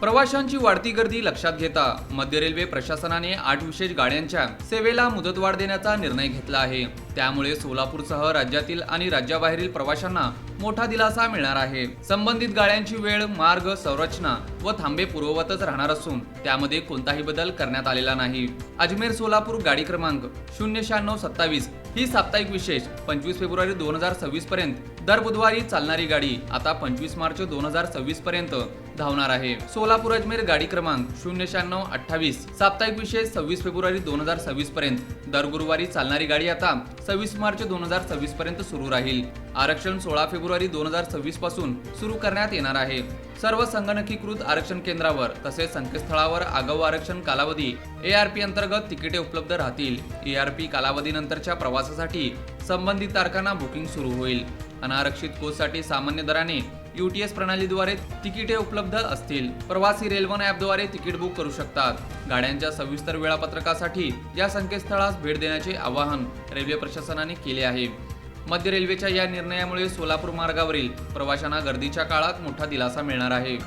प्रवाशांची वाढती गर्दी लक्षात घेता मध्य रेल्वे प्रशासनाने 8 विशेष गाड्यांच्या सेवेला मुदतवाढ देण्याचा निर्णय घेतला आहे। त्यामुळे सोलापूरसह राज्यातील आणि राज्याबाहेरील प्रवाशांना मोठा दिलासा मिळणार आहे। संबंधित गाड्यांची वेळ, मार्ग, संरचना व थांबे पूर्ववतच राहणार असून त्यामध्ये कोणताही बदल करण्यात आलेला नाही। अजमेर सोलापूर गाडी क्रमांक 09627 ही साप्ताहिक विशेष 25 फेब्रुवारी 2026 पर्यंत दर बुधवारी चालणारी गाडी आता 25 मार्च 2026 पर्यंत धावणार आहे। सोलापूर अजमेर गाडी क्रमांक 09628 साप्ताहिक विशेष 26 फेब्रुवारी 2026 पर्यंत दर गुरुवारी चालणारी गाडी आता 26 मार्च 2026 पर्यंत सुरू राहील। आरक्षण 16 फेब्रुवारी 2026 पासून सुरू करण्यात येणार आहे। सर्व संगणकीकृत आरक्षण केंद्रावर तसेच संकेतस्थळावर आगाऊ आरक्षण कालावधी ARP अंतर्गत तिकिटे उपलब्ध राहतील। ARP कालावधीनंतरच्या प्रवासासाठी संबंधित तारखांना बुकिंग सुरू होईल। अनारक्षित कोचसाठी सामान्य दराने UTS प्रणालीद्वारे तिकिटे उपलब्ध असतील। प्रवासी रेल्वन ॲपद्वारे तिकीट बुक करू शकतात। गाड्यांच्या सविस्तर वेळापत्रकासाठी या संकेतस्थळास भेट देण्याचे आवाहन रेल्वे प्रशासनाने केले आहे। मध्य रेल्वेच्या या निर्णयामुळे सोलापूर मार्गावरील प्रवाशांना गर्दीच्या काळात मोठा दिलासा मिळणार आहे।